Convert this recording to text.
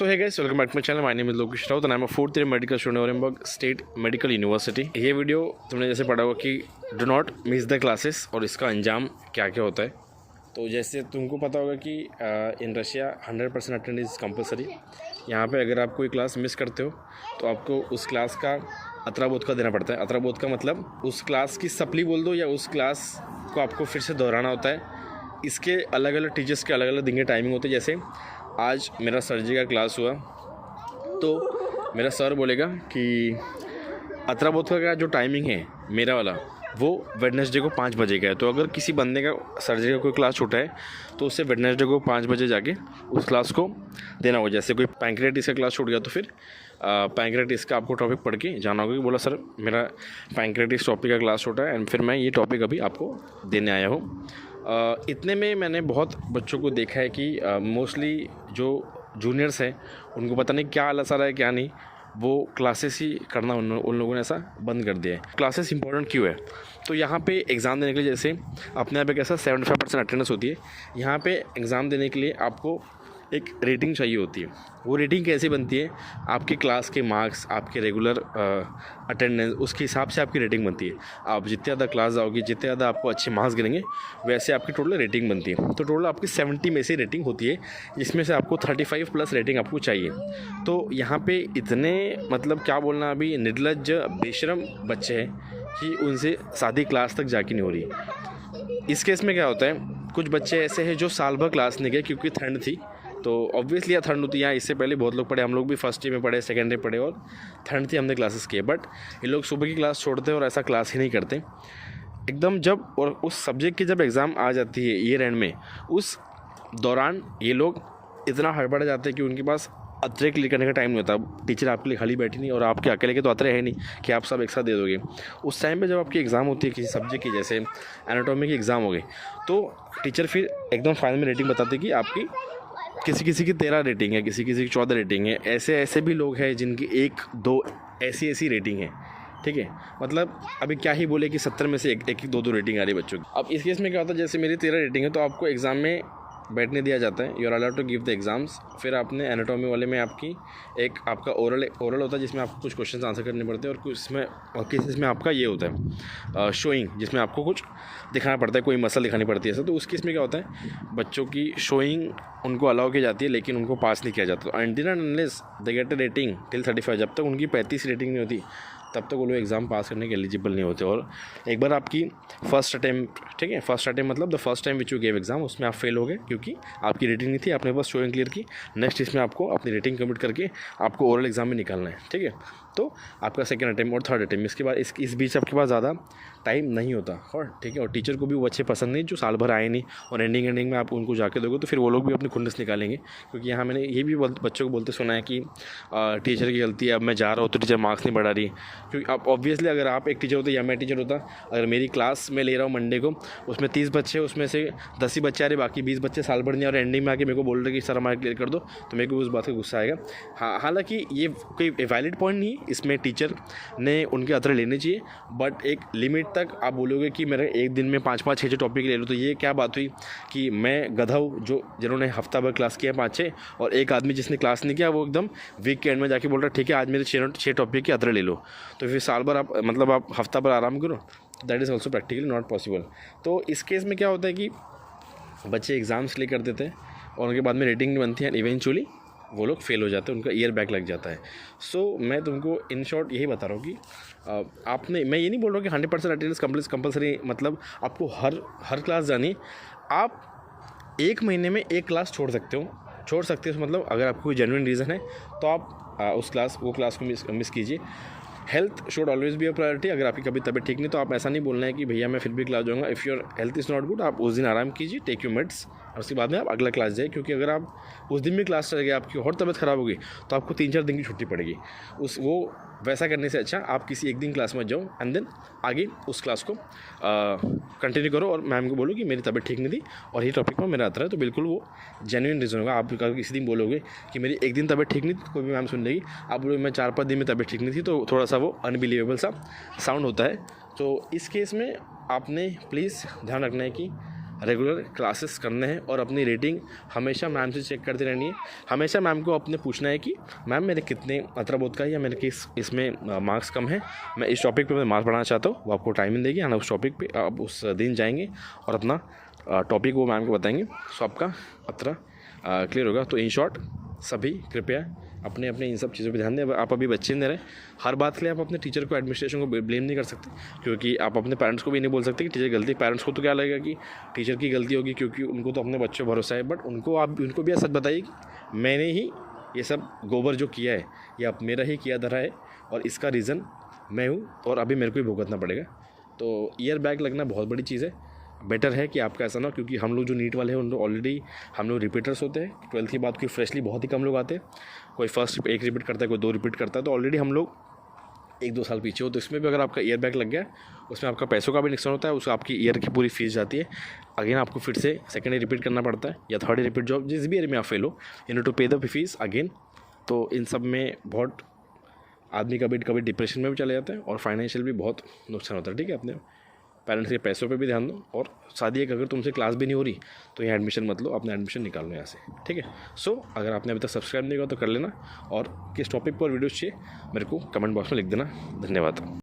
So hi guys, welcome back to my channel. My name is Lokesh Raut and I am a fourth year medical student Orenburg State Medical University. ये video तुमने जैसे पढ़ा होगा कि do not miss the classes और इसका अंजाम क्या क्या होता है। तो जैसे तुमको पता होगा कि इन रशिया 100% अटेंडेंस कंपलसरी। यहाँ पे अगर आप कोई क्लास मिस करते हो तो आपको उस क्लास का अत्राबोध का देना पड़ता है। अत्राबोध का मतलब उस क्लास की सप्ली बोल दो, या उस क्लास को आपको फिर से दोहराना होता है। इसके अलग अलग टीचर्स के अलग अलग दिन के टाइमिंग होते हैं। जैसे आज मेरा सर्जरी का क्लास हुआ तो मेरा सर बोलेगा कि अत्राबोध का जो टाइमिंग है मेरा वाला वो वेडनेसडे को 5 बजे का है। तो अगर किसी बंदे का सर्जरी का कोई क्लास छूटा है तो उससे वेडनेसडे को 5 बजे जाके उस क्लास को देना होगा। जैसे कोई पैंक्रियाटिस का क्लास छूट गया तो फिर पैंक्रियाटिस का आपको टॉपिक पढ़ के जाना होगा कि बोला सर मेरा पैंक्रियाटिस टॉपिक का क्लास छूटा है एंड फिर मैं ये टॉपिक अभी आपको देने आया हूँ। इतने में मैंने बहुत बच्चों को देखा है कि मोस्टली जो जूनियर्स हैं उनको पता नहीं क्या आलस आ रहा है क्या नहीं, वो क्लासेस ही करना उन लोगों ने ऐसा बंद कर दिया है। क्लासेस इंपॉर्टेंट क्यों है? तो यहाँ पे एग्ज़ाम देने के लिए जैसे अपने यहाँ पे कैसा 75% अटेंडेंस होती है, यहाँ पे एग्ज़ाम देने के लिए आपको एक रेटिंग चाहिए होती है। वो रेटिंग कैसे बनती है? आपके क्लास के मार्क्स, आपके रेगुलर अटेंडेंस, उसके हिसाब से आपकी रेटिंग बनती है। आप जितने ज़्यादा क्लास जाओगे, जितने ज़्यादा आपको अच्छे मार्क्स गिनेंगे, वैसे आपकी टोटल रेटिंग बनती है। तो टोटल आपकी 70 में से रेटिंग होती है, जिसमें से आपको 35 प्लस रेटिंग आपको चाहिए। तो यहाँ पे इतने मतलब क्या बोलना, अभी निर्लज्ज बेशरम बच्चे हैं कि उनसे सादी क्लास तक जाके नहीं हो रही। इस केस में क्या होता है, कुछ बच्चे ऐसे हैं जो साल भर क्लास नहीं गए क्योंकि ठंड थी। तो ऑब्वियसली यहाँ ठंड होती है। यहाँ इससे पहले बहुत लोग पढ़े, हम लोग भी फर्स्ट ईयर में पढ़े, सेकेंड ईयर पढ़े और ठंड थी, हमने क्लासेस किए। बट ये लोग सुबह की क्लास छोड़ते हैं और ऐसा क्लास ही नहीं करते एकदम। जब और उस सब्जेक्ट की जब एग्ज़ाम आ जाती है ईयर एंड में, उस दौरान ये लोग इतना हड़बड़ा जाते हैं कि उनके पास अतरे क्लियर करने का टाइम नहीं होता। टीचर आपके लिए खाली बैठी नहीं और आपके अकेले के तो अतरे है नहीं कि आप सब एक साथ दे दोगे। उस टाइम पे जब आपकी एग्ज़ाम होती है किसी सब्जेक्ट की, जैसे एनाटॉमी की एग्ज़ाम हो गई, तो टीचर फिर एकदम फाइनल में रेटिंग बताते कि आपकी किसी किसी की 13 रेटिंग है, किसी किसी की 14 रेटिंग है। ऐसे भी लोग हैं जिनकी 1-2 ऐसी रेटिंग है। ठीक है, मतलब अभी क्या ही बोले कि 70 में से एक 2 रेटिंग आ रही है बच्चों की। अब इस केस में क्या होता है, जैसे मेरी 13 रेटिंग है तो आपको एग्ज़ाम में बैठने दिया जाता है। You are allowed to give the exams. फिर आपने एनाटॉमी वाले में आपकी एक आपका ओरल होता है जिसमें आपको कुछ क्वेश्चन आंसर करने पड़ते हैं, और कुछ इसमें आपका ये होता है शोइंग, जिसमें आपको कुछ दिखाना पड़ता है, कोई मसल दिखानी पड़ती है। ऐसा तो उस केस में क्या होता है, बच्चों की शोइंग उनको अलाउ की जाती है लेकिन उनको पास नहीं किया जाता। तो until and unless they get a rating till 35, जब तक उनकी 35 रेटिंग नहीं होती तब तक वो लोग एग्ज़ाम पास करने के एलिजिबल नहीं होते। और एक बार आपकी फर्स्ट अटैम्प्ट, ठीक है, फर्स्ट अटैम्प्ट मतलब the first time which you gave exam, उसमें आप फेल हो गए क्योंकि आपकी रेटिंग नहीं थी, आपने बस शोइंग क्लियर की। नेक्स्ट इसमें आपको अपनी रेटिंग कंप्लीट करके आपको ओरल एग्ज़ाम में निकालना है। ठीक है, तो आपका सेकंड अटैम्प्ट और थर्ड अटैम्प्ट, इसके बाद इस बीच आपके पास ज़्यादा टाइम नहीं होता। और ठीक है, और टीचर को भी वो अच्छे पसंद नहीं जो साल भर आए नहीं, और एंडिंग में आप उनको जाके दोगे तो फिर वो लोग भी अपनी खुंदस निकालेंगे। क्योंकि यहाँ मैंने ये भी बच्चों को बोलते सुना है कि टीचर की गलती है, अब मैं जा रहा हूँ तो टीचर मार्क्स नहीं बढ़ा रही। क्योंकि अब ऑब्वियसली अगर आप एक टीचर होते या मैं टीचर होता, अगर मेरी क्लास में ले रहा हूँ मंडे को, उसमें 30 बच्चे, उसमें से 10 ही बच्चे आ रहे, बाकी 20 बच्चे साल भर नहीं, और एंडिंग में आके मेरे को बोल रहे कि सर हमारा क्लियर कर दो, तो मेरे को उस बात का गुस्सा आएगा। हाँ, हालांकि ये कोई वैलिड पॉइंट नहीं है, इसमें टीचर ने उनके अतरे लेने चाहिए, बट एक लिमिट तक। आप बोलोगे कि मेरे एक दिन में 5-5, 6-6 टॉपिक ले लो, तो ये क्या बात हुई कि मैं गधा हूँ जिन्होंने हफ्ता भर क्लास किया 5-6, और एक आदमी जिसने क्लास नहीं किया वो एकदम वीक के एंड में जाके बोल रहा है ठीक है आज मेरे 6 टॉपिक के अतरे ले लो। तो फिर साल भर आप मतलब आप हफ्ता भर आराम करो, that is also practically not possible. तो इस केस में क्या होता है कि बच्चे एग्ज़ाम्स क्लियर कर देते हैं और उनके बाद में रेटिंग नहीं बनती है, इवेंचुअली वो लोग फेल हो जाते हैं, उनका ईयर बैक लग जाता है। सो मैं तुमको इन शॉर्ट यही बता रहा हूँ कि मैं ये नहीं बोल रहा हूँ कि 100% अटेंडेंस कंपलसरी मतलब आपको हर क्लास जानी। आप 1 महीने में 1 क्लास छोड़ सकते हो मतलब अगर आपको कोई जेन्युइन रीज़न है तो आप वो क्लास को मिस कीजिए। Health should always be a priority. अगर आपकी कभी तबीयत ठीक नहीं तो आप ऐसा नहीं बोलना है कि भैया मैं फिर भी क्लास जाऊँगा। If your health is not good, आप उस दिन आराम कीजिए, टेक यू मेड्स, और उसके बाद में आप अगला क्लास जाए। क्योंकि अगर आप उस दिन भी क्लास चले गए, आपकी और तबीयत ख़राब होगी, तो आपको 3-4 दिन की छुट्टी पड़ेगी। वो वैसा करने से अच्छा आप किसी एक दिन क्लास में जाओ एंड देन आगे उस क्लास को कंटिन्यू करो, और मैम को बोलो कि मेरी तबीयत ठीक नहीं थी और ये टॉपिक में मेरा आता है, तो बिल्कुल वो जेन्युइन रीज़न होगा। आप किसी दिन बोलोगे कि मेरी एक दिन तबीयत ठीक नहीं थी, कोई भी मैम सुन लेगी। आप बोलोगे मैं 4-5 दिन में तबीयत ठीक नहीं थी, तो थोड़ा सा वो अनबिलीवेबल सा साउंड होता है। तो इस केस में आपने प्लीज़ ध्यान रखना है कि रेगुलर क्लासेस करने हैं और अपनी रेटिंग हमेशा मैम से चेक करती रहनी है। हमेशा मैम को अपने पूछना है कि मैम मेरे कितने अत्रबोध का है या मेरे किस इसमें मार्क्स कम है, मैं इस टॉपिक पे मैं मार्क्स बढ़ाना चाहता हूँ। वो आपको टाइमिंग देगी, आना उस टॉपिक पे आप उस दिन जाएंगे और अपना टॉपिक वो मैम को बताएंगे। सो आपका अत्र क्लियर होगा। तो इन शॉर्ट सभी कृपया अपने अपने इन सब चीज़ों पे ध्यान दें। आप अभी बच्चे नहीं रहे, हर बात के लिए आप अपने टीचर को एडमिनिस्ट्रेशन को ब्लेम नहीं कर सकते, क्योंकि आप अपने पेरेंट्स को भी नहीं बोल सकते कि टीचर गलती। पेरेंट्स को तो क्या लगेगा कि टीचर की गलती होगी, क्योंकि उनको तो अपने बच्चों पर भरोसा है। बट उनको भी सच बताइए कि मैंने ही ये सब गोबर जो किया है ये अब मेरा ही किया धरा है और इसका रीज़न मैं हूँ और अभी मेरे को ही भुगतना पड़ेगा। तो ईयर बैग लगना बहुत बड़ी चीज़ है। बेटर है कि आपका ऐसा ना हो, क्योंकि हम लोग जो नीट वाले हैं उन लोग ऑलरेडी हम लोग रिपीटर्स होते हैं। 12th के बाद कोई फ्रेशली बहुत ही कम लोग आते हैं, कोई फर्स्ट 1 रिपीट करता है, कोई 2 रिपीट करता है। तो ऑलरेडी हम लोग 1-2 साल पीछे हो। तो इसमें भी अगर आपका ईयर बैग लग गया, उसमें आपका पैसों का भी नुकसान होता है, उसमें आपकी ईयर की पूरी फीस जाती है। अगेन आपको फिर से सेकेंड ईयर रिपीट करना पड़ता है या थर्ड ईयर रिपीट, जॉब जिस भी ईयर में आप फेल हो, यू नीड टू पे द फीस अगेन। तो इन सब में बहुत आदमी कभी डिप्रेशन में भी चले जाते हैं और फाइनेंशियल भी बहुत नुकसान होता है। ठीक है, अपने पेरेंट्स के पैसों पे भी ध्यान दो। और साथ ही अगर तुमसे क्लास भी नहीं हो रही तो यहाँ एडमिशन मत लो, अपना एडमिशन निकाल लो यहाँ से। ठीक है। सो अगर आपने अभी तक सब्सक्राइब नहीं किया तो कर लेना, और किस टॉपिक पर वीडियोस चाहिए मेरे को कमेंट बॉक्स में लिख देना। धन्यवाद।